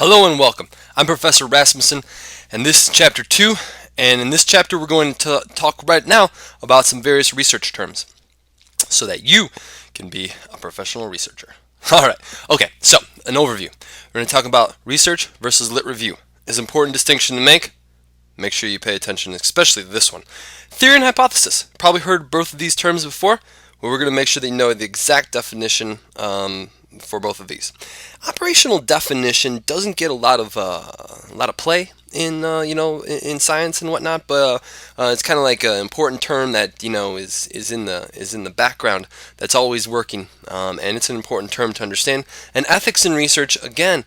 Hello and welcome. I'm Professor Rasmussen, and this is Chapter 2. And in this chapter, we're going to talk right now about some various research terms so that you can be a professional researcher. Alright, okay, so an overview. We're going to talk about research versus lit review. It's an important distinction to make. Make sure you pay attention, especially to this one. Theory and hypothesis. Probably heard both of these terms before, but we're going to make sure that you know the exact definition for both of these. Operational definition doesn't get a lot of play in science and whatnot, but it's kind of like an important term that is in the background that's always working, and it's an important term to understand. And ethics in research, again,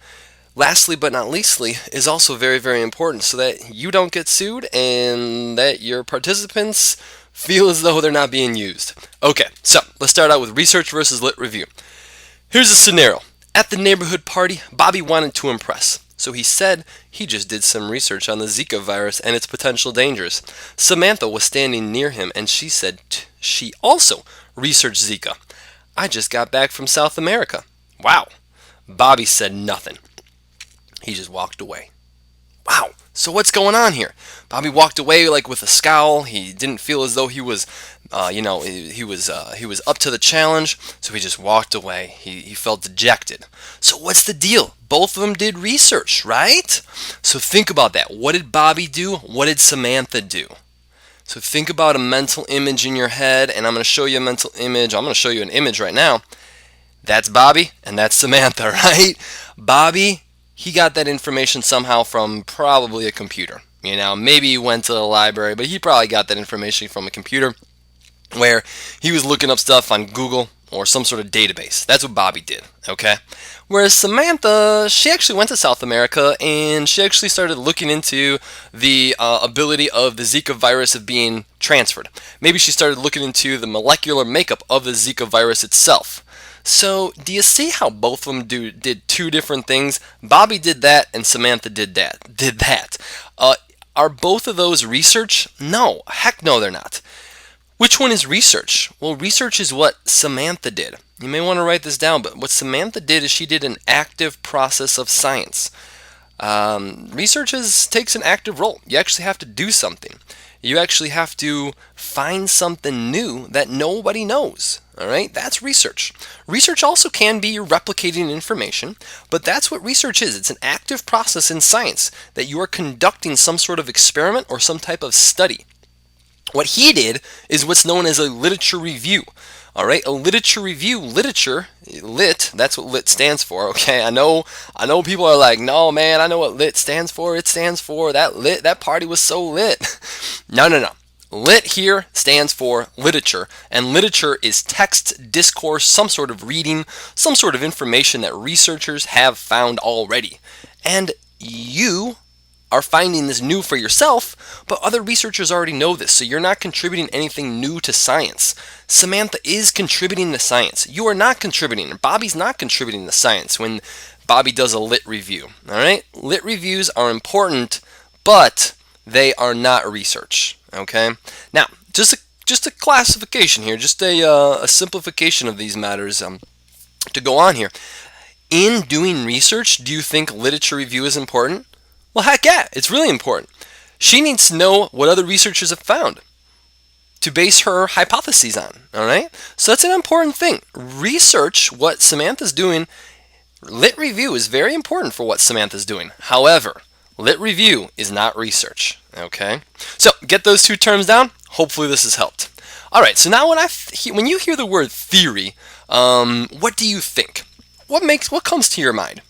lastly but not leastly, is also very, very important so that you don't get sued and that your participants feel as though they're not being used. Okay, so let's start out with research versus lit review. Here's a scenario. At the neighborhood party, Bobby wanted to impress, so he said he just did some research on the Zika virus and its potential dangers. Samantha was standing near him and she said she also researched Zika. I just got back from South America. Wow. Bobby said nothing. He just walked away. Wow. So what's going on here? Bobby walked away like with a scowl. He didn't feel as though he was, he was up to the challenge. So he just walked away. He felt dejected. So what's the deal? Both of them did research, right? So think about that. What did Bobby do? What did Samantha do? So think about a mental image in your head, and I'm going to show you a mental image. I'm going to show you an image right now. That's Bobby, and that's Samantha, right? Bobby, he got that information somehow from probably a computer. Maybe he went to the library, but he probably got that information from a computer where he was looking up stuff on Google or some sort of database. That's what Bobby did, okay? Whereas Samantha, she actually went to South America and she actually started looking into the ability of the Zika virus of being transferred. Maybe she started looking into the molecular makeup of the Zika virus itself. So, do you see how both of them did two different things? Bobby did that, and Samantha did that. Are both of those research? No, heck no, they're not. Which one is research? Well, research is what Samantha did. You may want to write this down, but what Samantha did is she did an active process of science. Research takes an active role. You actually have to do something. You actually have to find something new that nobody knows. All right, that's research. Research also can be replicating information, but that's what research is. It's an active process in science that you are conducting some sort of experiment or some type of study. What he did is what's known as a literature review. All right, a literature review, lit, that's what lit stands for, okay? I know people are like, no, man, I know what lit stands for. It stands for that party was so lit. No. Lit here stands for literature, and literature is text, discourse, some sort of reading, some sort of information that researchers have found already. And you are finding this new for yourself, but other researchers already know this, so you're not contributing anything new to science. Samantha is contributing to science. You are not contributing. Bobby's not contributing to science when Bobby does a lit review. All right? Lit reviews are important, but they are not research. Okay? Now, just a classification here, just a simplification of these matters to go on here. In doing research, do you think literature review is important? Well, heck yeah, it's really important. She needs to know what other researchers have found to base her hypotheses on, all right? So that's an important thing. Research what Samantha's doing. Lit review is very important for what Samantha's doing. However, lit review is not research, okay? So get those two terms down. Hopefully this has helped. All right, so now when you hear the word theory, what do you think? What comes to your mind?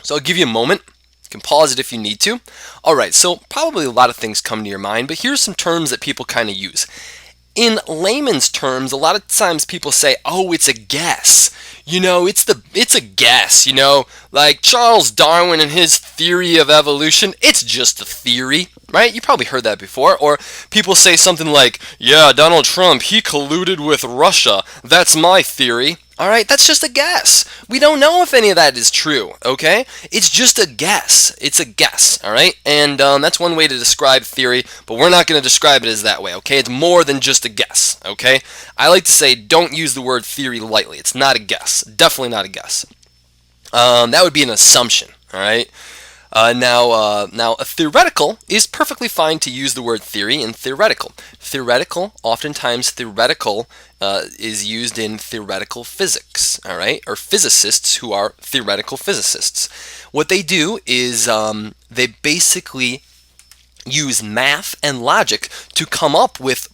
So I'll give you a moment. You can pause it if you need to. Alright, so probably a lot of things come to your mind, but here's some terms that people kind of use. In layman's terms, a lot of times people say, oh, it's a guess. It's a guess, like Charles Darwin and his theory of evolution, it's just a theory, right? You probably heard that before. Or people say something like, yeah, Donald Trump, he colluded with Russia, that's my theory. All right, that's just a guess. We don't know if any of that is true, okay? It's just a guess. It's a guess, all right? And that's one way to describe theory, but we're not going to describe it as that way, okay? It's more than just a guess, okay? I like to say don't use the word theory lightly. It's not a guess. Definitely not a guess. That would be an assumption, All right. Now, a theoretical is perfectly fine to use the word theory in theoretical. Oftentimes theoretical is used in theoretical physics, all right, or physicists who are theoretical physicists. What they do is they basically use math and logic to come up with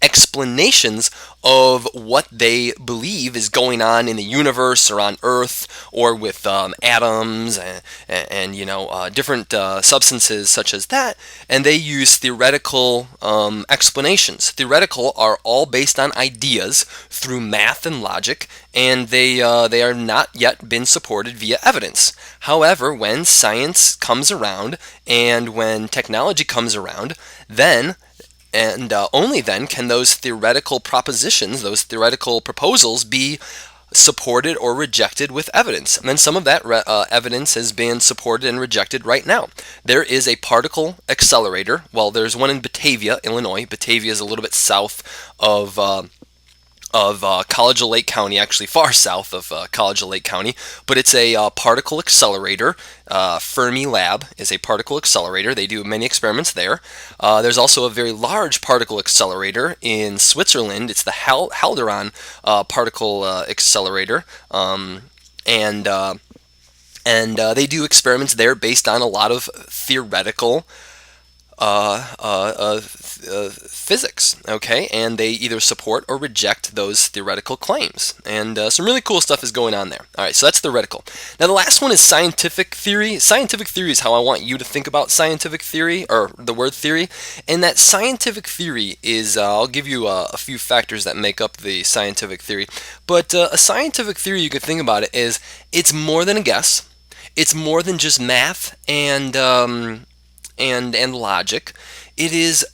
explanations of what they believe is going on in the universe or on Earth or with atoms and different substances such as that, and they use theoretical explanations. Theoretical are all based on ideas through math and logic, and they are not yet been supported via evidence. However, when science comes around and when technology comes around, then and only then can those theoretical propositions, those theoretical proposals be supported or rejected with evidence. And then some of that evidence has been supported and rejected right now. There is a particle accelerator. Well, there's one in Batavia, Illinois. Batavia is a little bit south of College of Lake County, actually far south of College of Lake County, but it's a particle accelerator. Fermi Lab is a particle accelerator. They do many experiments there. There's also a very large particle accelerator in Switzerland. It's the Hadron particle accelerator, and they do experiments there based on a lot of theoretical physics, okay, and they either support or reject those theoretical claims, and some really cool stuff is going on there. All right, so that's theoretical. Now the last one is scientific theory. Scientific theory is how I want you to think about scientific theory, or the word theory, and that scientific theory is, I'll give you a few factors that make up the scientific theory, but a scientific theory, you could think about it, is it's more than a guess, it's more than just math and logic. It is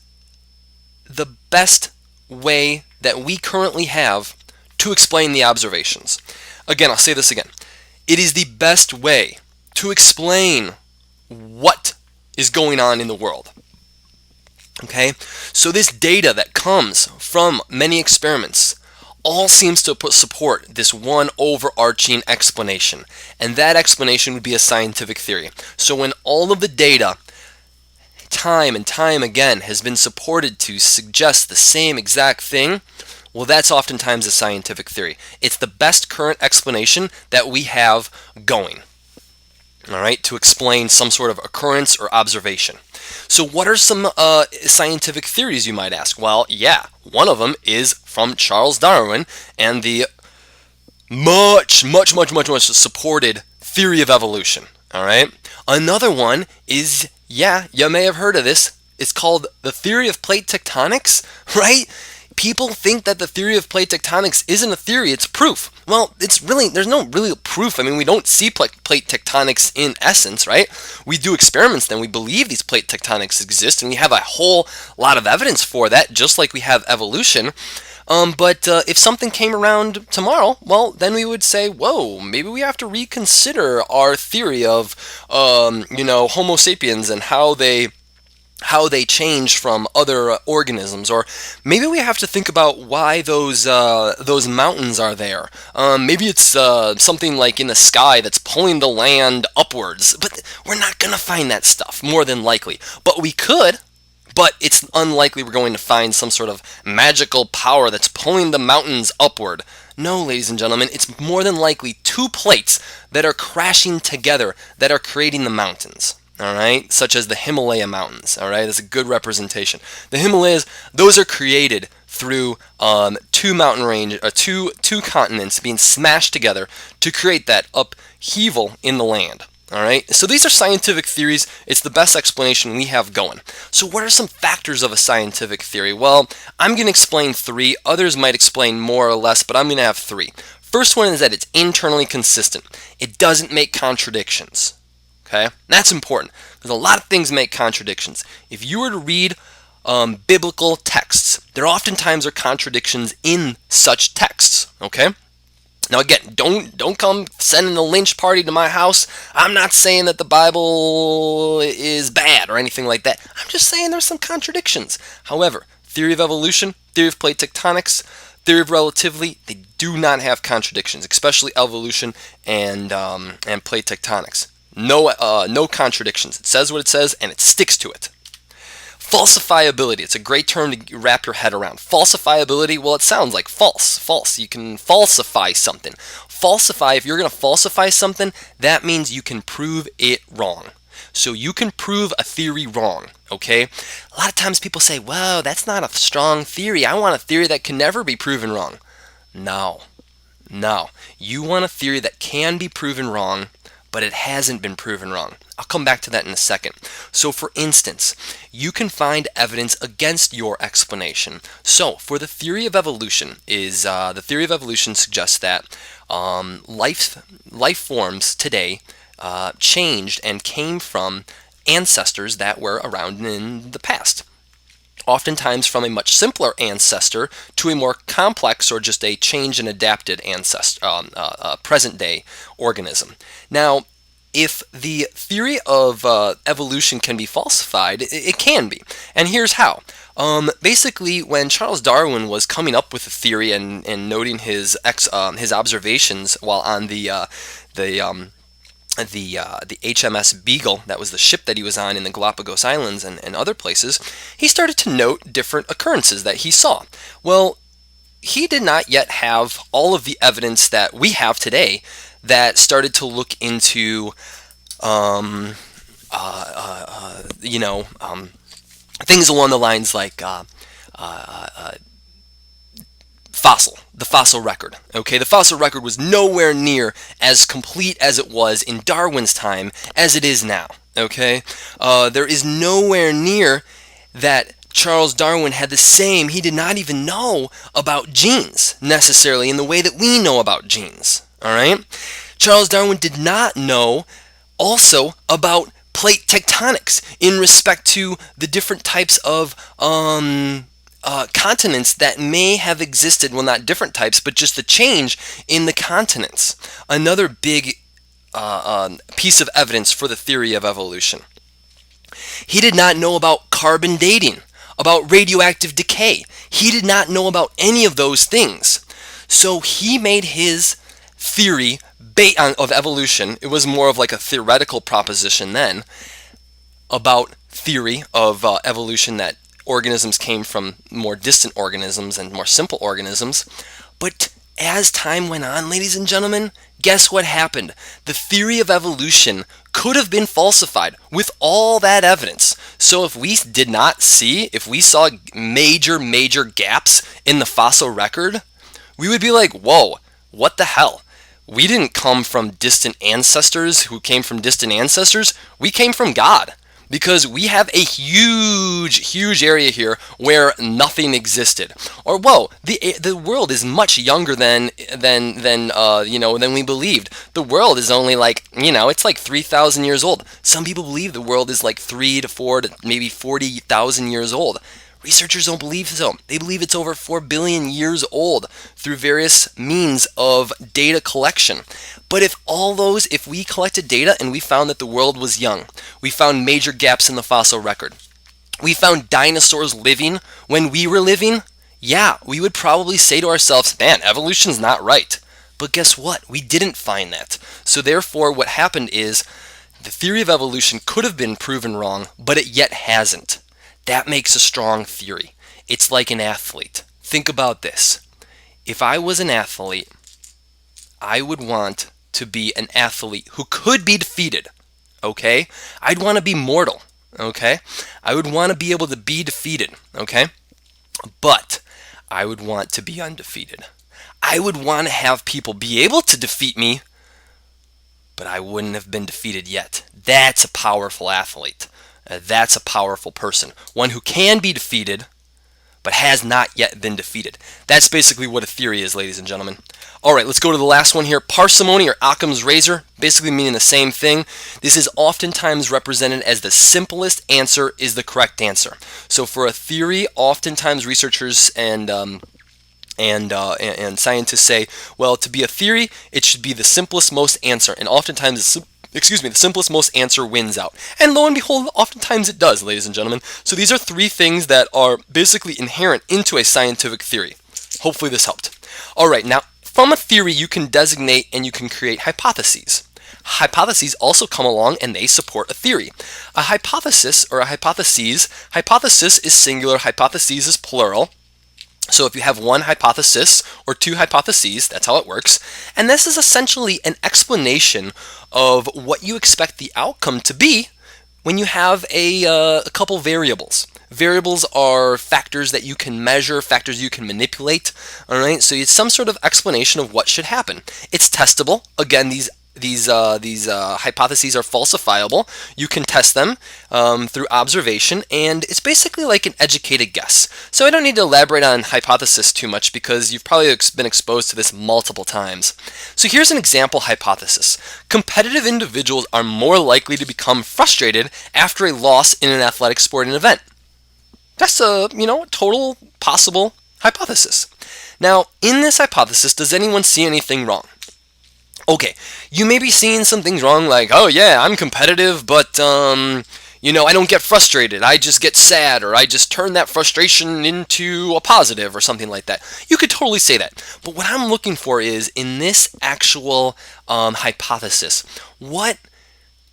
the best way that we currently have to explain the observations. Again, I'll say this again. It is the best way to explain what is going on in the world. Okay? So this data that comes from many experiments all seems to support this one overarching explanation. And that explanation would be a scientific theory. So when all of the data time and time again has been supported to suggest the same exact thing, well, that's oftentimes a scientific theory. It's the best current explanation that we have going, all right, to explain some sort of occurrence or observation. So what are some scientific theories, you might ask? Well, yeah, one of them is from Charles Darwin and the much supported theory of evolution, all right? Another one is, yeah, you may have heard of this. It's called the theory of plate tectonics, right? People think that the theory of plate tectonics isn't a theory, it's proof. Well, there's no real proof. I mean, we don't see plate tectonics in essence, right? We do experiments, then we believe these plate tectonics exist, and we have a whole lot of evidence for that, just like we have evolution. But if something came around tomorrow, well, then we would say, whoa, maybe we have to reconsider our theory of, Homo sapiens and how they change from other organisms, or maybe we have to think about why those mountains are there. Maybe it's something like in the sky that's pulling the land upwards, but we're not gonna find that stuff, more than likely. But we could. But it's unlikely we're going to find some sort of magical power that's pulling the mountains upward. No, ladies and gentlemen, it's more than likely two plates that are crashing together that are creating the mountains. All right, such as the Himalaya mountains. All right, that's a good representation. The Himalayas, those are created through two continents being smashed together to create that upheaval in the land. All right, so these are scientific theories. It's the best explanation we have going. So what are some factors of a scientific theory? Well, I'm going to explain three. Others might explain more or less, but I'm going to have three. First one is that it's internally consistent. It doesn't make contradictions. Okay, that's important because a lot of things make contradictions. If you were to read biblical texts, there oftentimes are contradictions in such texts. Okay. Now again, don't come sending a lynch party to my house. I'm not saying that the Bible is bad or anything like that. I'm just saying there's some contradictions. However, theory of evolution, theory of plate tectonics, theory of relativity, they do not have contradictions, especially evolution and plate tectonics. No contradictions. It says what it says, and it sticks to it. Falsifiability. It's a great term to wrap your head around. Falsifiability, well, it sounds like false. False. You can falsify something. Falsify, if you're going to falsify something, that means you can prove it wrong. So you can prove a theory wrong, okay? A lot of times people say, well, that's not a strong theory. I want a theory that can never be proven wrong. No. You want a theory that can be proven wrong, but it hasn't been proven wrong. I'll come back to that in a second. So for instance, you can find evidence against your explanation. So for the theory of evolution the theory of evolution suggests that life forms today changed and came from ancestors that were around in the past. Oftentimes from a much simpler ancestor to a more complex or just a changed and adapted present-day organism. Now, if the theory of evolution can be falsified, it can be. And here's how. Basically, when Charles Darwin was coming up with a theory and noting his observations while on the HMS Beagle, that was the ship that he was on in the Galapagos Islands and other places, he started to note different occurrences that he saw. Well, he did not yet have all of the evidence that we have today that started to look into, things along the lines like the fossil record. Okay, the fossil record was nowhere near as complete as it was in Darwin's time as it is now. Okay, there is nowhere near that Charles Darwin had the same. He did not even know about genes necessarily in the way that we know about genes. All right, Charles Darwin did not know also about plate tectonics in respect to the different types of continents that may have existed, well, not different types, but just the change in the continents. Another big piece of evidence for the theory of evolution. He did not know about carbon dating, about radioactive decay. He did not know about any of those things. So he made his theory of evolution, it was more of like a theoretical proposition then, about theory of evolution, that organisms came from more distant organisms and more simple organisms. But as time went on, ladies and gentlemen, guess what happened? The theory of evolution could have been falsified with all that evidence. So if we saw major gaps in the fossil record, we would be like, whoa, what the hell? We didn't come from distant ancestors who came from distant ancestors. We came from God. Because we have a huge area here where nothing existed. Or whoa, the world is much younger than we believed. The world is only like, it's like 3,000 years old. Some people believe the world is like 3 to 4 to maybe 40,000 years old. Researchers don't believe so. They believe it's over 4 billion years old through various means of data collection. But if we collected data and we found that the world was young, we found major gaps in the fossil record, we found dinosaurs living when we were living, yeah, we would probably say to ourselves, man, evolution's not right. But guess what? We didn't find that. So therefore, what happened is the theory of evolution could have been proven wrong, but it yet hasn't. That makes a strong theory. It's like an athlete. Think about this. If I was an athlete, I would want to be an athlete who could be defeated. Okay? I'd want to be mortal. Okay? I would want to be able to be defeated. Okay? But I would want to be undefeated. I would want to have people be able to defeat me, but I wouldn't have been defeated yet. That's a powerful athlete. That's a powerful person. One who can be defeated, but has not yet been defeated. That's basically what a theory is, ladies and gentlemen. All right, let's go to the last one here. Parsimony, or Occam's razor, basically meaning the same thing. This is oftentimes represented as the simplest answer is the correct answer. So for a theory, oftentimes researchers and scientists say, well, to be a theory, it should be the simplest, most answer. And oftentimes the simplest, most answer wins out. And lo and behold, oftentimes it does, ladies and gentlemen. So these are 3 things that are basically inherent into a scientific theory. Hopefully this helped. All right, now from a theory you can designate and you can create hypotheses. Hypotheses also come along and they support a theory. A hypothesis or a hypothesis is singular, hypotheses is plural. So if you have one hypothesis or two hypotheses, that's how it works. And this is essentially an explanation of what you expect the outcome to be when you have a couple variables. Variables are factors that you can measure, factors you can manipulate. All right, so it's some sort of explanation of what should happen. It's testable. Again, these hypotheses are falsifiable. You can test them through observation, and it's basically like an educated guess. So I don't need to elaborate on hypothesis too much because you've probably been exposed to this multiple times. So here's an example hypothesis. Competitive individuals are more likely to become frustrated after a loss in an athletic sporting event. That's a total possible hypothesis. Now, in this hypothesis, does anyone see anything wrong? Okay, you may be seeing some things wrong, like, oh yeah, I'm competitive, but I don't get frustrated. I just get sad, or I just turn that frustration into a positive, or something like that. You could totally say that. But what I'm looking for is, in this actual hypothesis, what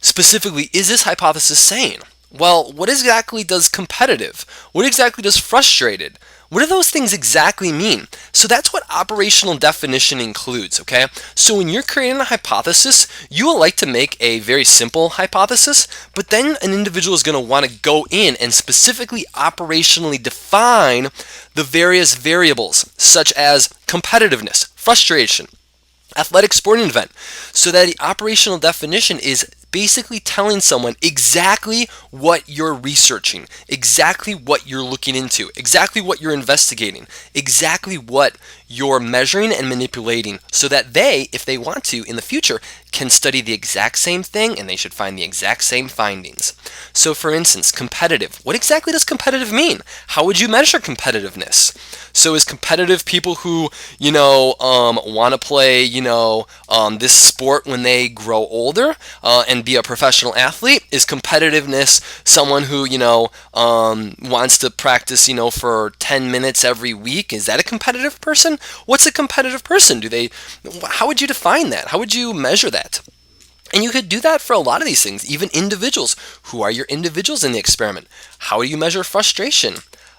specifically is this hypothesis saying? Well, what exactly does competitive? What exactly does frustrated? What do those things exactly mean? So that's what operational definition includes, okay? So when you're creating a hypothesis, you will like to make a very simple hypothesis, but then an individual is going to want to go in and specifically operationally define the various variables, such as competitiveness, frustration, athletic sporting event, so that the operational definition is basically telling someone exactly what you're researching, exactly what you're looking into, exactly what you're investigating, exactly what you're measuring and manipulating, so that they, if they want to in the future, can study the exact same thing and they should find the exact same findings. So for instance, competitive. What exactly does competitive mean? How would you measure competitiveness? So is competitive people who, want to play, this sport when they grow older and be a professional athlete? Is competitiveness someone who, wants to practice, for 10 minutes every week? Is that a competitive person? What's a competitive person? How would you define that? How would you measure that? And you could do that for a lot of these things, even individuals. Who are your individuals in the experiment? How do you measure frustration?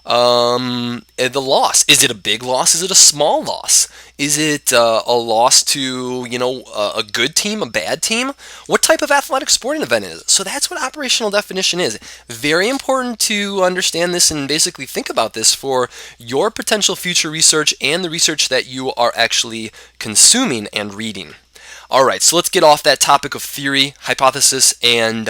The loss. Is it a big loss? Is it a small loss? Is it a loss to, a good team, a bad team? What type of athletic sporting event is it? So that's what operational definition is. Very important to understand this and basically think about this for your potential future research and the research that you are actually consuming and reading. All right, so let's get off that topic of theory, hypothesis, and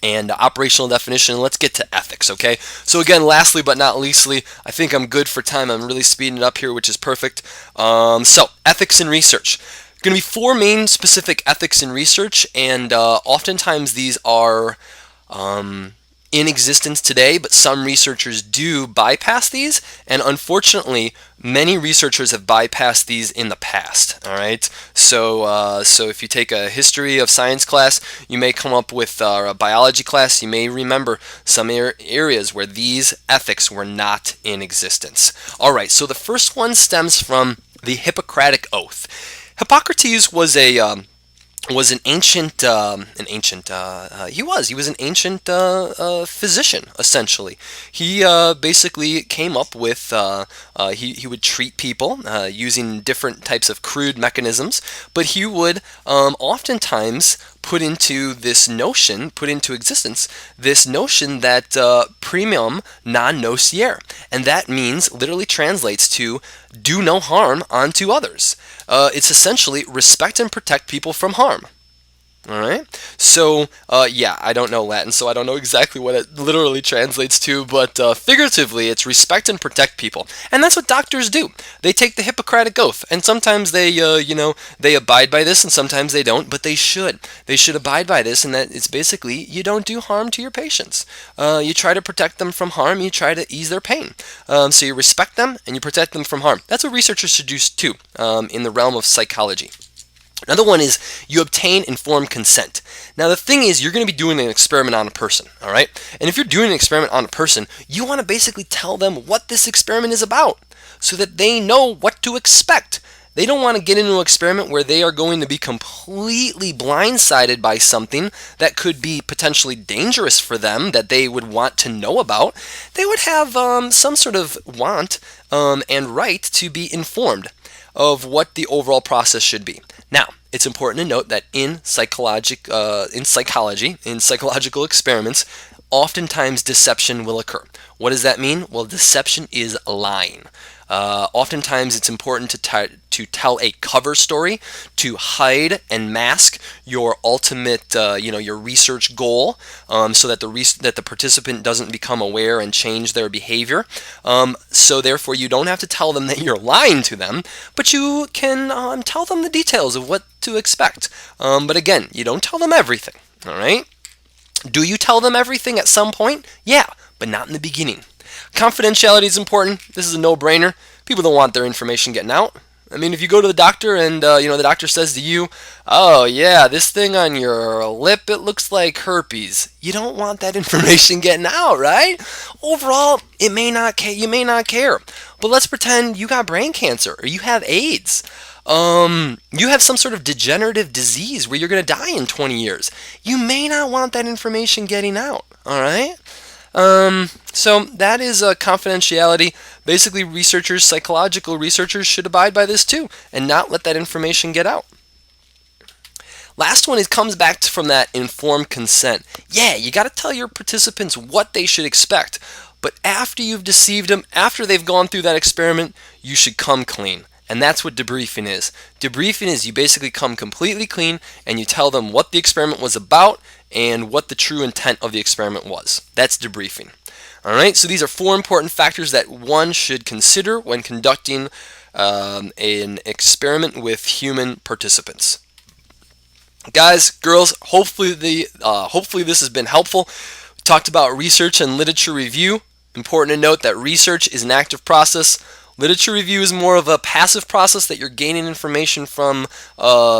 operational definition. Let's get to ethics, okay? So again, lastly but not leastly, I think I'm good for time. I'm really speeding it up here, which is perfect. So ethics in research. Going to be 4 main specific ethics in research, and oftentimes these are in existence today, but some researchers do bypass these, and unfortunately, many researchers have bypassed these in the past. All right, so if you take a history of science class, you may come up with a biology class. You may remember some areas where these ethics were not in existence. All right, so the first one stems from the Hippocratic Oath. Hippocrates was an ancient physician, essentially. He basically came up with he would treat people using different types of crude mechanisms, but he would oftentimes put into existence this notion that primum non nocere, and that literally translates to do no harm unto others. It's essentially respect and protect people from harm. All right. So, I don't know Latin, so I don't know exactly what it literally translates to, but figuratively, it's respect and protect people. And that's what doctors do. They take the Hippocratic Oath, and sometimes they abide by this, and sometimes they don't, but they should. They should abide by this, and that it's basically, you don't do harm to your patients. You try to protect them from harm, you try to ease their pain. So you respect them, and you protect them from harm. That's what researchers should do too, in the realm of psychology. Another one is you obtain informed consent. Now the thing is, you're going to be doing an experiment on a person, all right? And if you're doing an experiment on a person, you want to basically tell them what this experiment is about so that they know what to expect. They don't want to get into an experiment where they are going to be completely blindsided by something that could be potentially dangerous for them that they would want to know about. They would have some sort of want and right to be informed of what the overall process should be. Now, it's important to note that in psychological experiments, oftentimes deception will occur. What does that mean? Well, deception is lying. Oftentimes, it's important to tell a cover story to hide and mask your ultimate, your research goal, so that the participant doesn't become aware and change their behavior. So therefore, you don't have to tell them that you're lying to them, but you can tell them the details of what to expect. But again, you don't tell them everything. All right. Do you tell them everything at some point? Yeah, but not in the beginning. Confidentiality is important. This is a no-brainer. People don't want their information getting out. I mean, if you go to the doctor and the doctor says to you, "Oh yeah, this thing on your lip, it looks like herpes." You don't want that information getting out, right? Overall, you may not care. But let's pretend you got brain cancer or you have AIDS. You have some sort of degenerative disease where you're going to die in 20 years. You may not want that information getting out. All right. So that is confidentiality. Basically, psychological researchers should abide by this too and not let that information get out. Last one comes back from that informed consent. Yeah, you got to tell your participants what they should expect. But after you've deceived them, after they've gone through that experiment, you should come clean. And that's what debriefing is. Debriefing is you basically come completely clean and you tell them what the experiment was about and what the true intent of the experiment was. That's debriefing. All right, so these are 4 important factors that one should consider when conducting an experiment with human participants. Guys, girls, hopefully this has been helpful. We talked about research and literature review. Important to note that research is an active process. Literature review is more of a passive process that you're gaining information from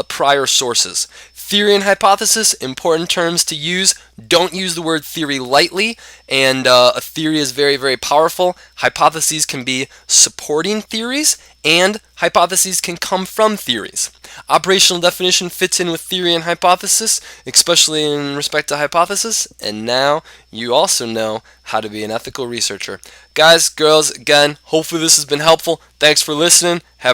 prior sources. Theory and hypothesis, important terms to use. Don't use the word theory lightly, and a theory is very, very powerful. Hypotheses can be supporting theories, and hypotheses can come from theories. Operational definition fits in with theory and hypothesis, especially in respect to hypothesis, and now you also know how to be an ethical researcher. Guys, girls, again, hopefully this has been helpful. Thanks for listening. Have